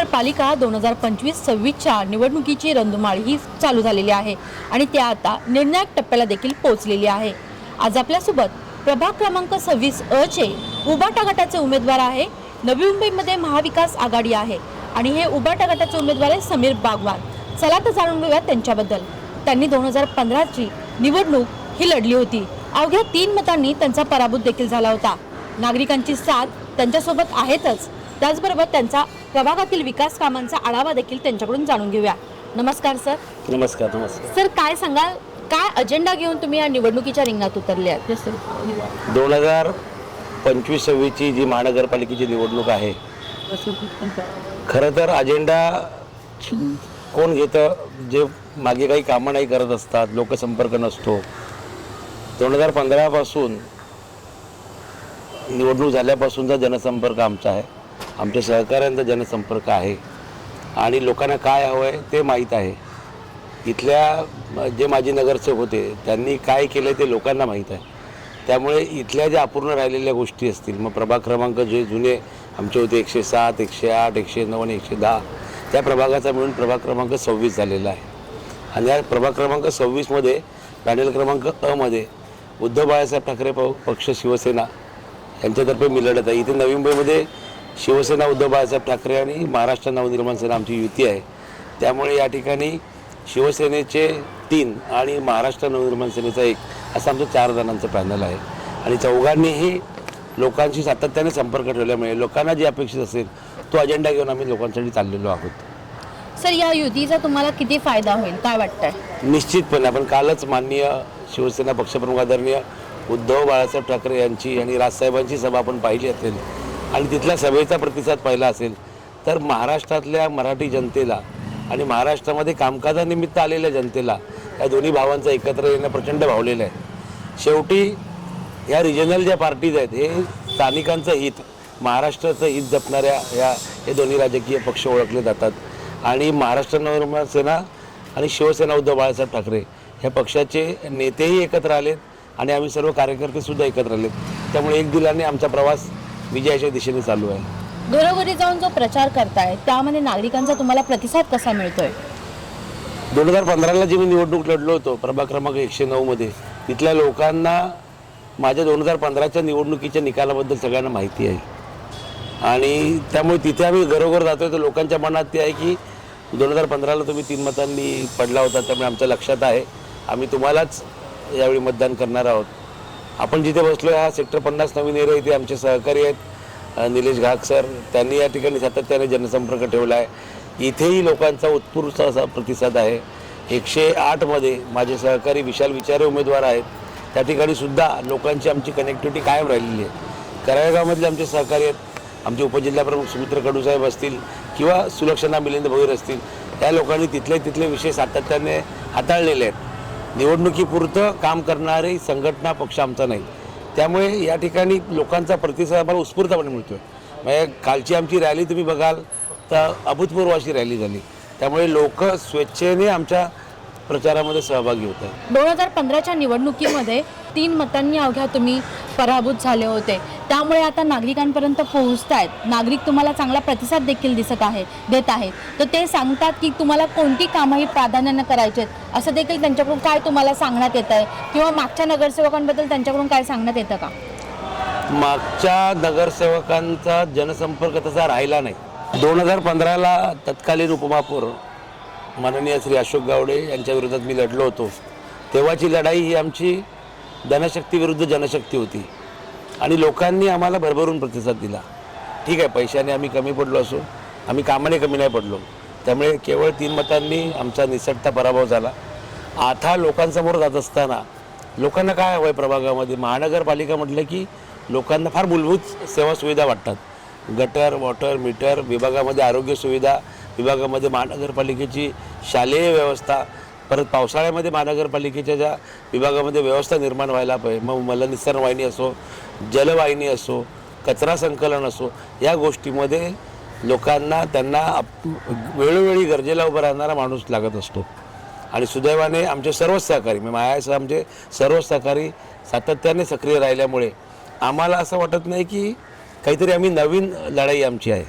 महानगरपालिका 2025-26च्या निवडणुकीची रणधुमाळी ही चालू झालेली आहे आणि त्या आता निर्णायक टप्प्याला देखील पोहोचलेली आहे। आज आपल्यासोबत प्रभाग क्रमांक 26 अ चे उबाटा गटाचे उमेदवार आहे। नवी मुंबईमध्ये महाविकास आघाडी आहे आणि हे उबाटा गटाचे उमेदवार आहे समीर बागवान। चला तर जाणून घेऊया त्यांच्याबद्दल। त्यांनी 2015ची निवडणूक ही लढली होती। अवघ्या 3 मतांनी त्यांचा पराभूत देखील झाला होता। नागरिकांची साथ त्यांच्यासोबत आहेतच, त्याचबरोबर त्यांचा प्रभागातील विकास कामांचा आढावा देखील त्यांच्याकडून जाणून घेऊया। नमस्कार सर। नमस्कार नमस्कार सर, काय सांगाल, काय अजेंडा घेऊन तुम्ही या निवडणुकीच्या रिंगणात उतरले आहात? 2025-26 ची जी महानगरपालिकेची निवडणूक आहे, खरं तर अजेंडा कोण घेतं? जे मागे काही कामं नाही करत असतात, लोकसंपर्क नसतो। 2015 पासून निवडणूक झाल्यापासूनचा जनसंपर्क आमचा आहे, आमच्या सहकाऱ्यांचा जनसंपर्क आहे आणि लोकांना काय हवं आहे ते माहीत आहे। इथल्या जे माजी नगरसेवक होते त्यांनी काय केलं ते लोकांना माहीत आहे। त्यामुळे इथल्या ज्या अपूर्ण राहिलेल्या गोष्टी असतील, मग प्रभाग क्रमांक जे जुने आमचे होते 107, 108, 109 आणि 110, त्या प्रभागाचा मिळून प्रभाग क्रमांक 26 झालेला आहे। आणि या प्रभाग क्रमांक 26मध्ये पॅनल क्रमांक अ मध्ये उद्धव बाळासाहेब ठाकरे पक्ष शिवसेना यांच्यातर्फे मी लढत आहे। इथे नवी मुंबईमध्ये शिवसेना उद्धव बाळासाहेब ठाकरे आणि महाराष्ट्र नवनिर्माण सेना आमची युती आहे। त्यामुळे या ठिकाणी शिवसेनेचे 3 आणि महाराष्ट्र नवनिर्माण सेनेचा 1 असं आमचं 4 जणांचं पॅनल आहे आणि चौघांनीही लोकांशी सातत्याने संपर्क ठेवल्यामुळे लोकांना जे अपेक्षित असेल तो अजेंडा घेऊन आम्ही लोकांसाठी चाललेलो आहोत। सर, या युतीचा तुम्हाला किती फायदा होईल, काय वाटतंय? निश्चितपणे आपण कालच माननीय शिवसेना पक्षप्रमुख आदरणीय उद्धव बाळासाहेब ठाकरे यांची आणि राजसाहेबांची सभा आपण पाहिली असेल आणि तिथल्या सभेचा प्रतिसाद पाहिला असेल तर महाराष्ट्रातल्या मराठी जनतेला आणि महाराष्ट्रामध्ये कामकाजानिमित्त आलेल्या जनतेला या दोन्ही भावांचा एकत्र येणं प्रचंड भावलेलं आहे। शेवटी ह्या रिजनल ज्या पार्टीज आहेत हे स्थानिकांचं हित, महाराष्ट्राचं हित जपणाऱ्या हे दोन्ही राजकीय पक्ष ओळखले जातात आणि महाराष्ट्र नवनिर्माण सेना आणि शिवसेना उद्धव बाळासाहेब ठाकरे ह्या पक्षाचे नेतेही एकत्र आलेत आणि आम्ही सर्व कार्यकर्तेसुद्धा एकत्र आलेत। त्यामुळे एक दिलाने आमचा प्रवास विजयाच्या दिशेने चालू आहे। घरोघरी जाऊन जो प्रचार करताय त्यामध्ये नागरिकांचा तुम्हाला प्रतिसाद कसा मिळतोय? 2015ला जी मी निवडणूक लढलो होतो प्रभाग क्रमांक 109 मध्ये, तिथल्या लोकांना माझ्या 2015च्या निवडणुकीच्या निकालाबद्दल सगळ्यांना माहिती आहे आणि त्यामुळे तिथे आम्ही घरोघर जातोय तर लोकांच्या मनात ते आहे की 2015ला तुम्ही 3 मतांनी पडला होता, त्यामुळे आमच्या लक्षात आहे, आम्ही तुम्हालाच यावेळी मतदान करणार आहोत। आपण जिथे बसलो हा सेक्टर 50 नवीन एरिया, इथे आमचे सहकारी आहेत निलेश घाग सर, त्यांनी या ठिकाणी सातत्याने जनसंपर्क ठेवला आहे। इथेही लोकांचा उत्स्फूर्त असा प्रतिसाद आहे। 108 मध्ये माझे सहकारी विशाल विचारे उमेदवार आहेत, त्या ठिकाणी सुद्धा लोकांची आमची कनेक्टिव्हिटी कायम राहिलेली आहे। कराळगावमधले आमचे सहकारी आहेत, आमचे उपजिल्हाप्रमुख सुमित्र कडूसाहेब असतील किंवा सुलक्षणा मिलिंद भोईर असतील, त्या लोकांनी तिथले विषय सातत्याने हाताळलेले आहेत। निवडणुकीपुरतं काम करणारी संघटना पक्ष आमचा नाही, त्यामुळे या ठिकाणी लोकांचा प्रतिसाद आम्हाला उत्स्फूर्तपणे मिळतोय। म्हणजे कालची आमची रॅली तुम्ही बघाल तर अभूतपूर्व अशी रॅली झाली, त्यामुळे लोक स्वेच्छेने आमच्या प्रचारामध्ये सहभागी होत आहेत। 2015च्या निवडणुकीमध्ये 3 मतांनी अवघ्या तुम्ही पराभूत झाले होते, त्यामुळे आता नागरिकांपर्यंत पोहोचतायत, नागरिक तुम्हाला चांगला प्रतिसाद देखील देत आहेत, तर ते सांगतात की तुम्हाला कोणती कामं ही प्राधान्याने करायची आहेत, असं देखील त्यांच्याकडून काय तुम्हाला सांगण्यात येत आहे किंवा मागच्या नगरसेवकांबद्दल त्यांच्याकडून काय सांगण्यात येतं का? मागच्या नगरसेवकांचा जनसंपर्क तसा राहिला नाही। 2015ला तत्कालीन उपमहापौर माननीय श्री अशोक गावडे यांच्या विरोधात मी लढलो होतो, तेव्हाची लढाई ही आमची धनशक्ती विरुद्ध जनशक्ती होती आणि लोकांनी आम्हाला भरभरून प्रतिसाद दिला। ठीक आहे, पैशाने आम्ही कमी पडलो असो, आम्ही कामाने कमी नाही पडलो, त्यामुळे केवळ 3 मतांनी आमचा निसटता पराभव झाला। आता लोकांसमोर जात असताना लोकांना काय हवं आहे प्रभागामध्ये, महानगरपालिका म्हटलं की लोकांना फार मूलभूत सेवा सुविधा वाटतात। गटर, वॉटर, मीटर विभागामध्ये, आरोग्य सुविधा विभागामध्ये, महानगरपालिकेची शालेय व्यवस्था, परत पावसाळ्यामध्ये महानगरपालिकेच्या ज्या विभागामध्ये व्यवस्था निर्माण व्हायला पाहिजे, मग मलनिस्सारण वाहिनी असो, जलवाहिनी असो, कचरा संकलन असो, या गोष्टीमध्ये लोकांना त्यांना वेळोवेळी गरजेला उभा राहणारा माणूस लागत असतो। आणि सुदैवाने आमचे सर्व सहकारी, माझ्यासह आमचे सर्व सहकारी सातत्याने सक्रिय राहिल्यामुळे आम्हाला असं वाटत नाही की काहीतरी आम्ही नवीन लढाई आमची आहे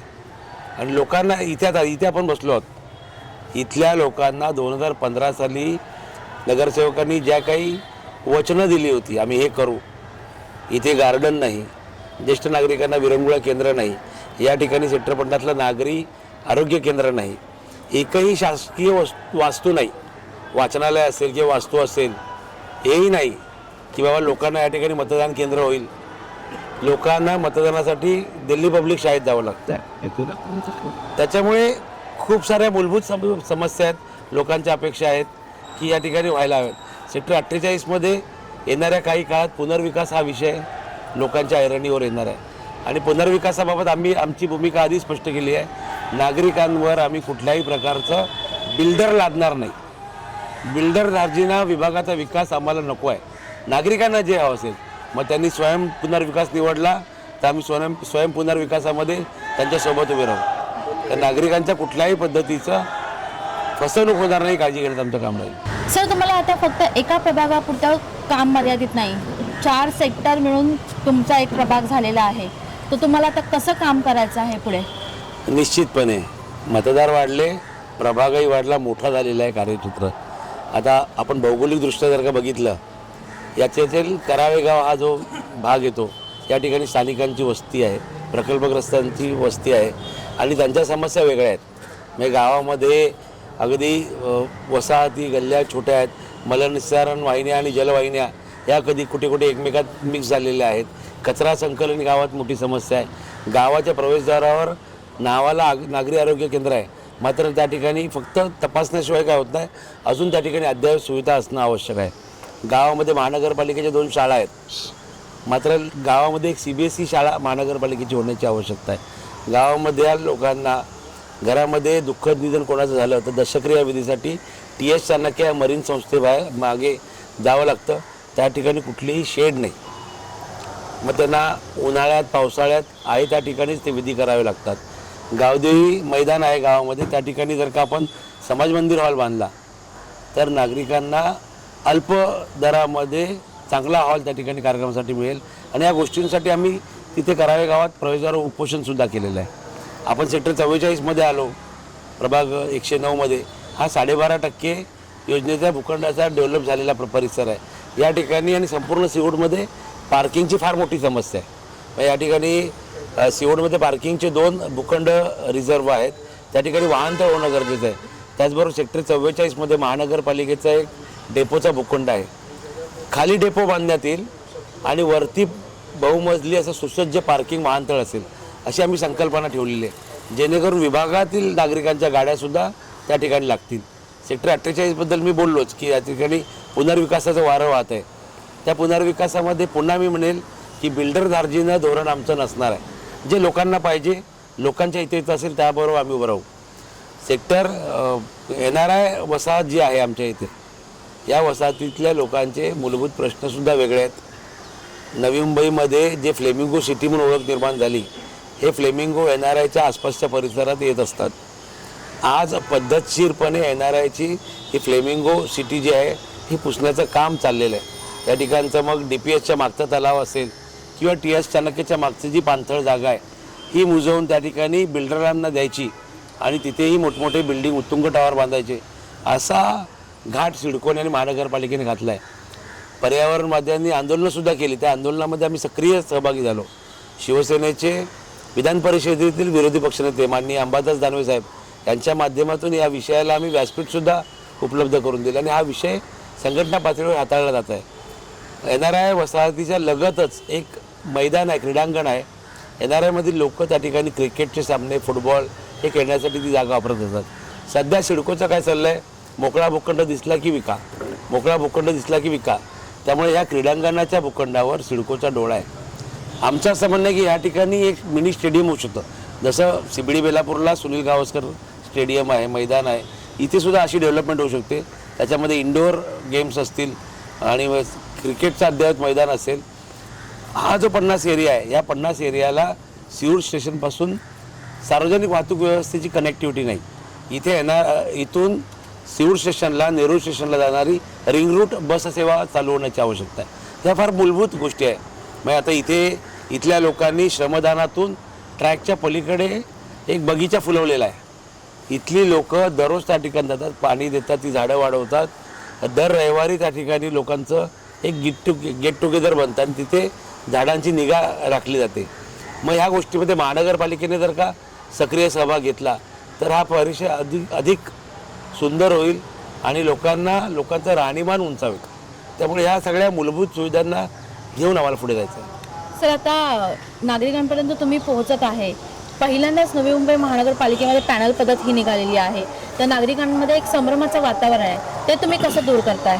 आणि लोकांना इथे आपण बसलो आहोत, इथल्या लोकांना 2015 साली नगरसेवकांनी ज्या काही वचनं दिली होती, आम्ही हे करू, इथे गार्डन नाही, ज्येष्ठ नागरिकांना विरंगुळा केंद्र नाही, या ठिकाणी सेक्टर 15 नागरी आरोग्य केंद्र नाही, एकही शासकीय वास्तू नाही, वाचनालय असेल किंवा वास्तू असेल हेही नाही, की बाबा लोकांना या ठिकाणी मतदान केंद्र होईल. लोकांना मतदानासाठी दिल्ली पब्लिक शाळेत जावं लागतं. त्याच्यामुळे खूप साऱ्या मूलभूत समस्या आहेत, लोकांच्या अपेक्षा आहेत की या ठिकाणी व्हायला हव्यात. सेक्टर 48मध्ये येणाऱ्या काही काळात पुनर्विकास हा विषय लोकांच्या ऐरणीवर येणार आहे आणि पुनर्विकासाबाबत आम्ही आमची भूमिका आधी स्पष्ट केली आहे. नागरिकांवर आम्ही कुठल्याही प्रकारचं बिल्डर लादणार नाही. बिल्डर दार्जिना विभागाचा विकास आम्हाला नको आहे. नागरिकांना जे हवं असेल, मग त्यांनी स्वयं पुनर्विकास निवडला तर आम्ही स्वयं पुनर्विकासामध्ये त्यांच्यासोबत उभे राहू. तर नागरिकांच्या कुठल्याही पद्धतीचं फसवणूक होणार नाही, काळजी घेण्याचं आमचं काम राहील. सर, तुम्हाला आता फक्त एका प्रभागापुरतं काम मर्यादित नाही, 4 सेक्टर मिळून तुमचा एक प्रभाग झालेला आहे, तर तुम्हाला आता कसं काम करायचं आहे पुढे? निश्चितपणे मतदार वाढले, प्रभागही वाढला, मोठा झालेला आहे कार्यक्षेत्र. आता आपण भौगोलिकदृष्ट्या जर का बघितलं, याच्यातील करावे गाव हा जो भाग येतो, या ठिकाणी स्थानिकांची वस्ती आहे, प्रकल्पग्रस्तांची वस्ती आहे आणि त्यांच्या समस्या वेगळ्या आहेत. म्हणजे गावामध्ये अगदी वसाहती गल्ल्या छोट्या आहेत, मलनिस्सारण वाहिन्या आणि जलवाहिन्या या कधी कुठे कुठे एकमेकात मिक्स झालेल्या आहेत. कचरा संकलन गावात मोठी समस्या आहे. गावाच्या प्रवेशद्वारावर नावाला नागरी आरोग्य केंद्र आहे, मात्र त्या ठिकाणी फक्त तपासण्याशिवाय काय होत नाही, अजून त्या ठिकाणी अद्ययावत सुविधा असणं आवश्यक आहे. गावामध्ये महानगरपालिकेच्या 2 शाळा आहेत, मात्र गावामध्ये एक CBSE शाळा महानगरपालिकेची होण्याची आवश्यकता आहे. गावामधल्या लोकांना घरामध्ये दुःखद निधन कोणाचं झालं तर दशक्रिया विधीसाठी TS चाणक्य मरीन संस्थेबाहेर मागे जावं लागतं. त्या ठिकाणी कुठलीही शेड नाही, मग त्यांना उन्हाळ्यात पावसाळ्यात आहे त्या ठिकाणीच ते विधी करावे लागतात. गावदेवी मैदान आहे गावामध्ये, त्या ठिकाणी जर का आपण समाज मंदिर हॉल बांधला तर नागरिकांना अल्प दरामध्ये चांगला हॉल त्या ठिकाणी कार्यक्रमासाठी मिळेल. आणि या गोष्टींसाठी आम्ही तिथे करावे गावात प्रवेशद्वारावर उपोषणसुद्धा केलेलं आहे. आपण सेक्टर 44मध्ये आलो, प्रभाग 109मध्ये हा 12.5% योजनेच्या भूखंडाचा डेव्हलप झालेला परिसर आहे. या ठिकाणी आणि संपूर्ण सिहोडमध्ये पार्किंगची फार मोठी समस्या आहे. या ठिकाणी सिहोडमध्ये पार्किंगचे 2 भूखंड रिझर्व आहेत, त्या ठिकाणी वाहनतळ होणं गरजेचं आहे. त्याचबरोबर सेक्टर 44मध्ये महानगरपालिकेचा एक डेपोचा भूखंड आहे. खाली डेपो बांधण्यात येईल आणि वरती बहुमजली असं सुसज्ज पार्किंग वाहनतळ असेल, अशी आम्ही संकल्पना ठेवलेली आहे, जेणेकरून विभागातील नागरिकांच्या गाड्यासुद्धा त्या ठिकाणी लागतील. सेक्टर 48बद्दल मी बोललोच की या ठिकाणी पुनर्विकासाचं वारं वाहत आहे. त्या पुनर्विकासामध्ये पुन्हा मी म्हणेल की बिल्डर दार्जिना धोरण आमचं नसणार आहे. जे लोकांना पाहिजे, लोकांच्या इथे येत असेल त्याबरोबर आम्ही उभं राहू. सेक्टर NRI वसाहत जी आहे आमच्या इथे, या वसाहतीतल्या लोकांचे मूलभूत प्रश्नसुद्धा वेगळे आहेत. नवी मुंबईमध्ये जे फ्लेमिंगो सिटी म्हणून ओळख निर्माण झाली, हे फ्लेमिंगो NRIच्या आसपासच्या परिसरात येत असतात. आज पद्धतशीरपणे NRIची ही फ्लेमिंगो सिटी जी आहे ही पुसण्याचं काम चाललेलं आहे. या ठिकाणचं मग DPSच्या मागचा तलाव असेल किंवा TS चाणक्यच्या मागची जी पाणथळ जागा आहे ही मुजवून त्या ठिकाणी बिल्डरांना द्यायची आणि तिथेही मोठमोठे बिल्डिंग उत्तुंग टावर बांधायचे, असा घाट सिडकोने आणि महानगरपालिकेने घातला आहे. पर्यावरणवाद्यांनी आंदोलनंसुद्धा केली, त्या आंदोलनामध्ये आम्ही सक्रिय सहभागी झालो. शिवसेनेचे विधान परिषदेतील विरोधी पक्षनेते माननीय अंबादास दानवे साहेब यांच्या माध्यमातून या विषयाला आम्ही व्यासपीठसुद्धा उपलब्ध करून दिलं आणि हा विषय संघटना पातळीवर हाताळला जात आहे. NRI वसाहतीच्या लगतच एक मैदान आहे, क्रीडांगण आहे. NRIमधील लोक त्या ठिकाणी क्रिकेटचे सामने, फुटबॉल हे खेळण्यासाठी ती जागा वापरत असतात. सध्या सिडकोचं काय चाललं आहे, मोकळा भूखंड दिसला की विका, मोकळा भूखंड दिसला की विका. त्यामुळे ह्या क्रीडांगणाच्या भूखंडावर सिडकोचा डोळा आहे. आमचं असं म्हणणं आहे की या ठिकाणी एक मिनी स्टेडियम होऊ शकतं. जसं CBD बेलापूरला सुनील गावस्कर स्टेडियम आहे, मैदान आहे, इथेसुद्धा अशी डेव्हलपमेंट होऊ शकते. त्याच्यामध्ये इंडोर गेम्स असतील आणि क्रिकेटचं अद्ययावत मैदान असेल. हा जो 50 एरिया आहे, या 50 एरियाला सिऊर स्टेशनपासून सार्वजनिक वाहतूक व्यवस्थेची कनेक्टिव्हिटी नाही. इथे इथून सिऊर स्टेशनला, नेरूळ स्टेशनला जाणारी रिंग रूट बस सेवा चालू होण्याची आवश्यकता आहे. ह्या फार मूलभूत गोष्टी आहे. मग आता इथल्या लोकांनी श्रमदानातून ट्रॅकच्या पलीकडे एक बगीचा फुलवलेला आहे. इथली लोक दररोज त्या ठिकाणी जातात, पाणी देतात, ती झाडं वाढवतात. दर रविवारी त्या ठिकाणी लोकांचं एक गेट टुगेदर बनतं आणि तिथे झाडांची निगा राखली जाते. मग ह्या गोष्टीमध्ये महानगरपालिकेने जर का सक्रिय सहभाग घेतला तर हा परिसर अधिक सुंदर होईल आणि लोकांचं राहणीमान उंचावेल. त्यामुळे ह्या सगळ्या मूलभूत सुविधांना घेऊन आम्हाला पुढे जायचं आहे. सर, आता नागरिकांपर्यंत तुम्ही पोहोचत आहे. पहिल्यांदाच नवी मुंबई महानगरपालिकेमध्ये पॅनल पद्धत ही निघालेली आहे, तर नागरिकांमध्ये एक संभ्रमाचं वातावरण आहे, ते तुम्ही कसं दूर करताय?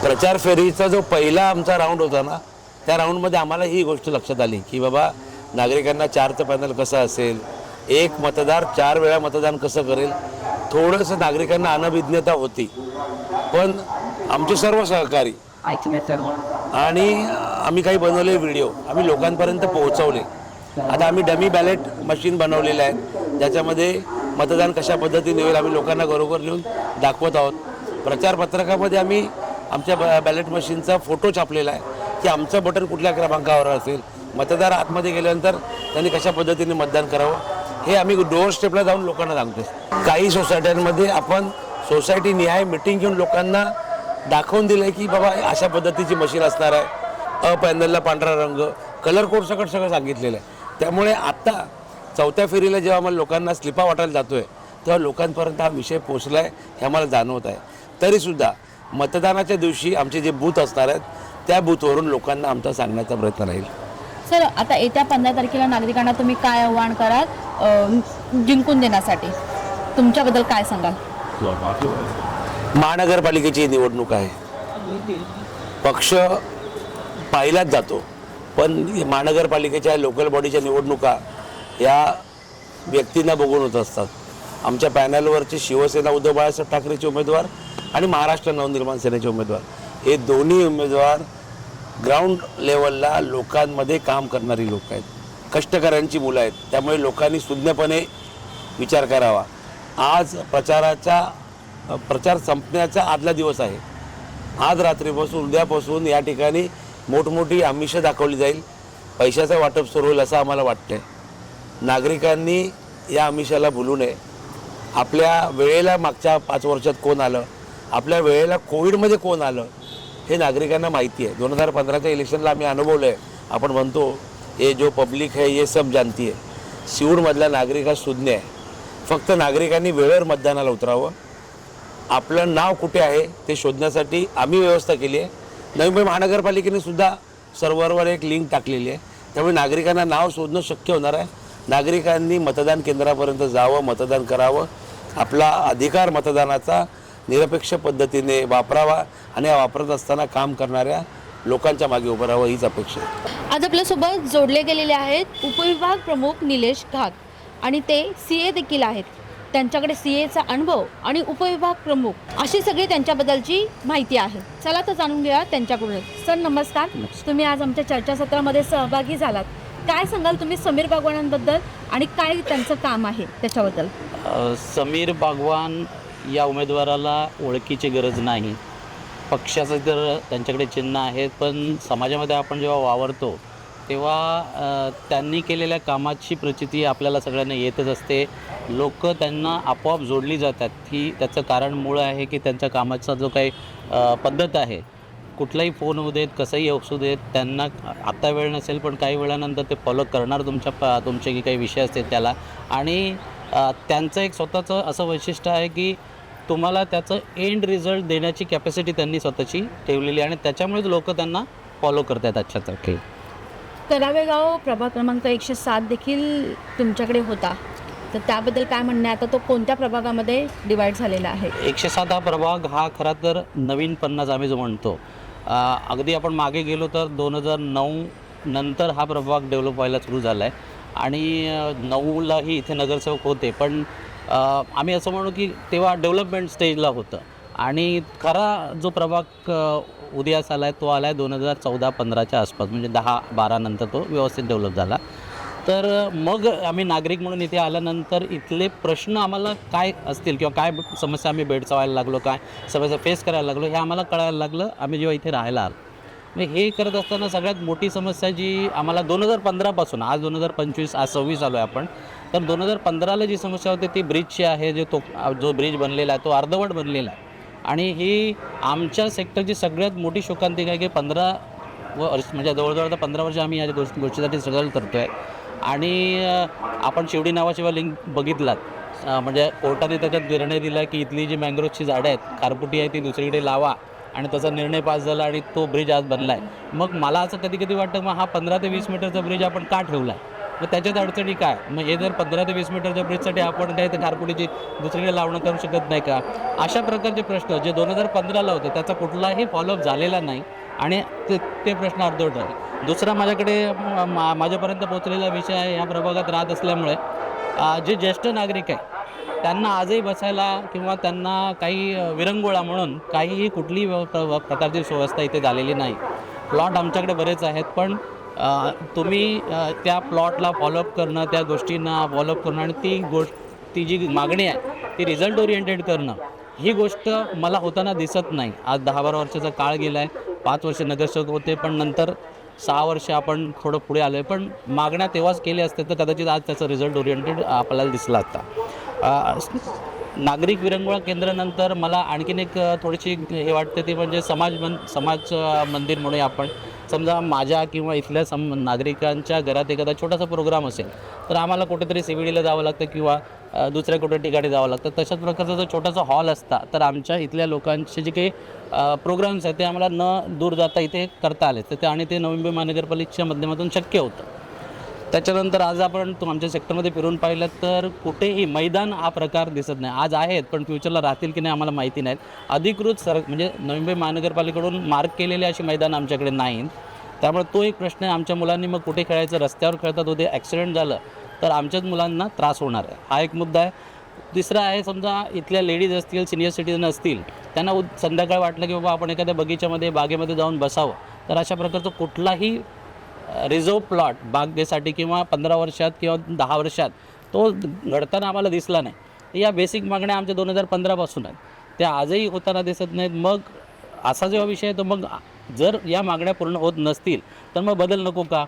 प्रचार फेरीचा जो पहिला आमचा राऊंड होता ना, त्या राऊंडमध्ये आम्हाला ही गोष्ट लक्षात आली की बाबा नागरिकांना 4चं पॅनल कसं असेल, एक मतदार 4 वेळा मतदान कसं करेल, थोडंसं नागरिकांना अनभिज्ञता होती. पण आमचे सर्व सहकारी आणि आम्ही काही बनवले व्हिडिओ आम्ही लोकांपर्यंत पोहोचवले. आता आम्ही डमी बॅलेट मशीन बनवलेलं आहे, ज्याच्यामध्ये मतदान कशा पद्धतीने होईल आम्ही लोकांना घरोघर नेऊन दाखवत आहोत. प्रचारपत्रकामध्ये आम्ही आमच्या बॅलेट मशीनचा फोटो छापलेला आहे की आमचं बटन कुठल्या क्रमांकावर असेल, मतदार आतमध्ये गेल्यानंतर त्यांनी कशा पद्धतीने मतदान करावं हे आम्ही डोअर स्टेपला जाऊन लोकांना सांगतो. काही सोसायट्यांमध्ये आपण सोसायटी निहाय मिटिंग घेऊन लोकांना दाखवून दिलं आहे की बाबा अशा पद्धतीची मशीन असणार आहे, पॅनलला पांढरा रंग, कलर कोड सगळं सांगितलेलं आहे. त्यामुळे आत्ता 4थ्या फेरीला जेव्हा आम्हाला लोकांना स्लिपा वाटायला जातो आहे तेव्हा लोकांपर्यंत हा विषय पोचला आहे हे आम्हाला जाणवत आहे. तरीसुद्धा मतदानाच्या दिवशी आमचे जे बूथ असणार आहेत त्या बूथवरून लोकांना आमचा सांगण्याचा प्रयत्न राहील. सर, आता येत्या 15 तारखेला नागरिकांना तुम्ही काय आव्हान कराल जिंकून देण्यासाठी? तुमच्याबद्दल काय सांगाल? महानगरपालिकेची निवडणूक आहे, पक्ष पाहिलाच जातो, पण महानगरपालिकेच्या लोकल बॉडीच्या निवडणुका या व्यक्तींना बघून होत असतात. आमच्या पॅनलवरचे शिवसेना उद्धव बाळासाहेब ठाकरेचे उमेदवार आणि महाराष्ट्र नवनिर्माण सेनेचे उमेदवार हे दोन्ही उमेदवार ग्राउंड लेवलला लोकांमध्ये काम करणारी लोक आहेत, कष्टकऱ्यांची मुलं आहेत. त्यामुळे लोकांनी सुज्ञपणे विचार करावा. आज प्रचार संपण्याचा आदला दिवस आहे. आज रात्रीपासून उद्यापासून या ठिकाणी मोठमोठी आमिषं दाखवली जाईल, पैशाचं वाटप सुरू होईल असं आम्हाला वाटतं आहे. नागरिकांनी या आमिषाला भुलू नये. आपल्या वेळेला मागच्या 5 वर्षात कोण आलं, आपल्या वेळेला कोविडमध्ये कोण आलं हे नागरिकांना माहिती आहे. 2015च्या इलेक्शनला आम्ही अनुभवलं आहे. आपण म्हणतो हे जो पब्लिक आहे ये सब जानती आहे. सिऊडमधला नागरिक हा सुज्ञ आहे. फक्त नागरिकांनी वेळेवर मतदानाला उतरावं. आपलं नाव कुठे आहे ते शोधण्यासाठी आम्ही व्यवस्था केली आहे. नवी मुंबई महानगरपालिकेने सुद्धा सर्व्हरवर एक लिंक टाकलेली आहे, त्यामुळे नागरिकांना नाव शोधणं शक्य होणार आहे. नागरिकांनी मतदान केंद्रापर्यंत जावं, मतदान करावं, आपला अधिकार मतदानाचा निरपेक्ष पद्धतीने वापरावा आणि वापरत असताना काम करणाऱ्या लोकांच्या मागे उभं राहावं हीच अपेक्षा आहे. आज आपल्यासोबत जोडले गेलेले आहेत उपविभाग प्रमुख निलेश घाग आणि ते CA देखील आहेत. त्यांच्याकडे CAचा अनुभव आणि उपविभाग प्रमुख अशी सगळी त्यांच्याबद्दलची माहिती आहे. चला तर जाणून घेऊया त्यांच्याकडून. सर, नमस्कार. तुम्ही आज आमच्या चर्चासत्रामध्ये सहभागी झालात. काय सांगाल तुम्ही समीर बागवानांबद्दल आणि काय त्यांचं काम आहे त्याच्याबद्दल? समीर बागवान या उमेदवाराला ओळखीची गरज नाही. पक्षाचं तर त्यांच्याकडे चिन्ह आहे, पण समाजामध्ये आपण जेव्हा वावरतो तेव्हा त्यांनी केलेल्या कामाची प्रचिती आपल्याला सगळ्यांना येतच असते. लोक त्यांना आपोआप जोडली जातात. की त्याचं कारण मूळ आहे की त्यांच्या कामाचा जो काही पद्धत आहे, कुठलाही फोन होऊ देत, कसंही असू देत, त्यांना आत्ता वेळ नसेल पण काही वेळानंतर ते फॉलो करणार तुमचे काही विषय असतील त्याला. आणि त्यांचं एक स्वतःचं असं वैशिष्ट्य आहे की तुम्हाला त्याचं एंड रिझल्ट देण्याची कॅपॅसिटी त्यांनी स्वतःची ठेवलेली आहे आणि त्याच्यामुळेच लोक त्यांना फॉलो करतात आजच्या तारखेला. तरावेगाव प्रभाग क्रमांक 107 देखील तुमच्याकडे होता, तर त्याबद्दल काय म्हणणं आहे? आता तो कोणत्या प्रभागामध्ये डिवाईड झालेला आहे? 107 हा प्रभाग हा खरा तर नवीन 50 आम्ही जो म्हणतो, अगदी आपण मागे गेलो तर 2009 नंतर हा प्रभाग डेव्हलप व्हायला सुरू झाला आहे. आणि 9लाही इथे नगरसेवक होते, पण आम्ही असं म्हणू की तेव्हा डेव्हलपमेंट स्टेजला होतं. आणि खरा जो प्रभाग उदयास आला आहे तो आला आहे 2014-15च्या आसपास, म्हणजे 10-12 नंतर तो व्यवस्थित डेव्हलप झाला. तर मग आम्ही नागरिक म्हणून इथे आल्यानंतर इथले प्रश्न आम्हाला काय असतील किंवा काय समस्या आम्ही भेडसावायला लागलो, काय समस्या फेस करायला लागलो हे आम्हाला कळायला लागलं आम्ही जेव्हा इथे राहायला आलो. हे करत असताना सगळ्यात मोठी समस्या जी आम्हाला 2015पासून, आज 2025 आज 26 आलो आहे आपण, तर 2015ला जी समस्या होती ती ब्रिजची आहे. जो ब्रिज बनलेला आहे तो अर्धवट बनलेला आहे आणि ही आमच्या सेक्टरची सगळ्यात मोठी शोकांतिका आहे की 15 वर्ष म्हणजे जवळजवळ आता 15 वर्ष आम्ही या गोष्टीसाठी स्ट्रगल करतो आहे. आणि आपण शिवडी नावाशिवा लिंक बघितलात, म्हणजे कोर्टाने त्याच्यात निर्णय दिला की इथली जी मँग्रोवची झाडं आहेत, खारपुटी आहे ती दुसरीकडे लावा आणि त्याचा निर्णय पास झाला आणि तो ब्रिज आज बनला आहे. मग मला असं कधी कधी वाटतं मग हा 15 ते 20 मीटरचा ब्रिज आपण का ठेवला आहे, मग त्याच्यात अडचणी काय? मग हे जर 15 ते 20 मीटरच्या ब्रिजसाठी आपण काय तर खारपुटीची दुसरीकडे लावणं करू शकत नाही का? अशा प्रकारचे प्रश्न जे 2015ला होते त्याचा कुठलाही फॉलोअप झालेला नाही आणि ते प्रश्न अर्धवट राहिले. दुसरा माझ्याकडे माझ्यापर्यंत पोहोचलेला विषय आहे, या प्रभागात राहत असल्यामुळे जे ज्येष्ठ नागरिक आहे त्यांना आजही बसायला किंवा त्यांना काही विरंगुळा म्हणून काहीही कुठलीही प्रकारची व्यवस्था इथे झालेली नाही. प्लॉट आमच्याकडे बरेच आहेत, पण तुम्ही त्या प्लॉटला फॉलोअप करणं, त्या गोष्टींना फॉलोअप करणं आणि ती जी मागणी आहे ती रिझल्ट ओरिएंटेड करणं, ही गोष्ट मला होताना दिसत नाही. आज 10-12 वर्षाचा काळ गेला आहे, 5 वर्ष नगरसेवक होते, पण नंतर 6 वर्ष आपण थोडं पुढे आलो आहे, पण मागण्या तेव्हाच केल्या असते तर कदाचित आज त्याचा रिझल्ट ओरिएंटेड आपल्याला दिसला असता. नागरिक विरंगुळा केंद्रानंतर मला आणखीन एक थोडीशी हे वाटते ती म्हणजे समाज मंदिर म्हणूया आपण. समजा माझ्या किंवा इथल्या नागरिकांच्या घरात एखादा छोटासा प्रोग्राम असेल तर आम्हाला कुठेतरी CBDला जावं लागतं किंवा दुसऱ्या कुठे ठिकाणी जावं लागतं. तशाच प्रकारचा जो छोटासा हॉल असता तर आमच्या इथल्या लोकांचे जे काही प्रोग्राम्स आहेत ते आम्हाला न दूर जाता इथे करता आले तर आणि ते नवी मुंबई महानगरपालिकेच्या माध्यमातून शक्य होतं. त्याच्यानंतर आज आपण आमच्या सेक्टरमध्ये फिरून पाहिलं तर कुठेही मैदान हा प्रकार दिसत नाही. आज आहेत पण फ्युचरला राहतील की नाही आम्हाला माहिती नाहीत. अधिकृत म्हणजे नवी मुंबई महानगरपालिकेकडून मार्क केलेले अशी मैदान आमच्याकडे नाहीत. त्यामुळे तो एक प्रश्न आहे. आमच्या मुलांनी मग कुठे खेळायचं, रस्त्यावर खेळतात, उद्या ॲक्सिडेंट झालं तर आमच्याच मुलांना त्रास होणार आहे, हा एक मुद्दा आहे. तिसरा आहे, समजा इथल्या लेडीज असतील, सिनियर सिटीजन असतील, त्यांना संध्याकाळ वाटलं की बाबा आपण एखाद्या बगीच्यामध्ये बागेमध्ये जाऊन बसावं, तर अशा प्रकारचं कुठलाही रिझर्व प्लॉट बागेसाठी किंवा 15 वर्षात किंवा 10 वर्षात तो घडताना आम्हाला दिसला नाही. या बेसिक मागण्या आमच्या 2015पासून आहेत, त्या आजही होताना दिसत नाहीत. मग असा जेव्हा विषय आहे तर मग जर या मागण्या पूर्ण होत नसतील तर मग बदल नको का?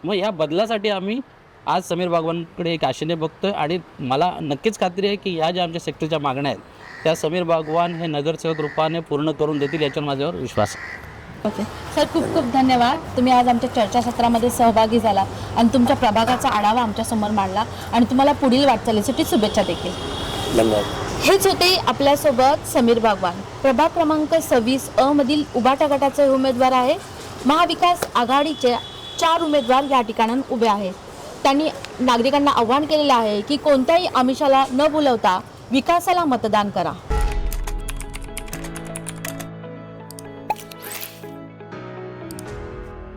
मग ह्या बदलासाठी आम्ही आज समीर बागवानकडे एक आशेने बघतो आणि मला नक्कीच खात्री आहे की ह्या ज्या आमच्या सेक्टरच्या मागण्या आहेत त्या समीर बागवान हे नगरसेवक रूपाने पूर्ण करून देतील, याच्यावर माझ्यावर विश्वास आहे. ओके सर, खूप खूप धन्यवाद. तुम्ही आज आमच्या चर्चासत्रामध्ये सहभागी झाला आणि तुमच्या प्रभागाचा आढावा आमच्यासमोर मांडला आणि तुम्हाला पुढील वाटचालीसाठी शुभेच्छा देखील. धन्यवाद. हेच होते आपल्यासोबत समीर बागवान, प्रभाग क्रमांक 26A मधील उभाटा गटाचे उमेदवार आहे. महाविकास आघाडीचे 4 उमेदवार या ठिकाणी उभे आहेत. त्यांनी नागरिकांना आव्हान केलेलं आहे की कोणत्याही आमिषाला न भुलवता विकासाला मतदान करा.